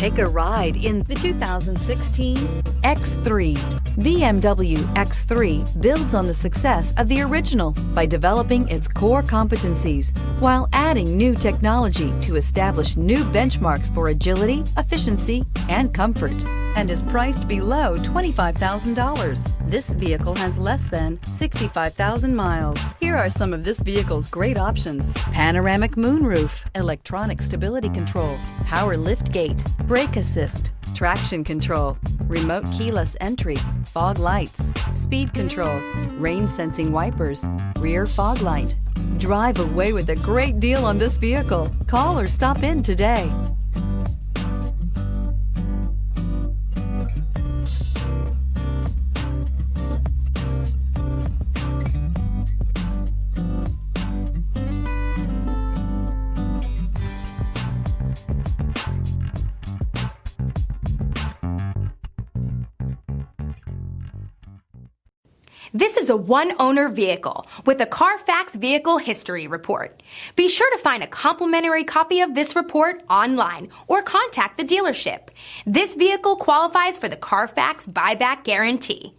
Take a ride in the 2016 X3. BMW X3 builds on the success of the original by developing its core competencies while adding new technology to establish new benchmarks for agility, efficiency, and comfort, and is priced below $25,000. This vehicle has less than 65,000 miles. Here are some of this vehicle's great options: panoramic moonroof, electronic stability control, power liftgate, brake assist, traction control, remote keyless entry, fog lights, speed control, rain sensing wipers, rear fog light. Drive away with a great deal on this vehicle. Call or stop in today. This is a one-owner vehicle with a Carfax Vehicle History Report. Be sure to find a complimentary copy of this report online or contact the dealership. This vehicle qualifies for the Carfax Buyback Guarantee.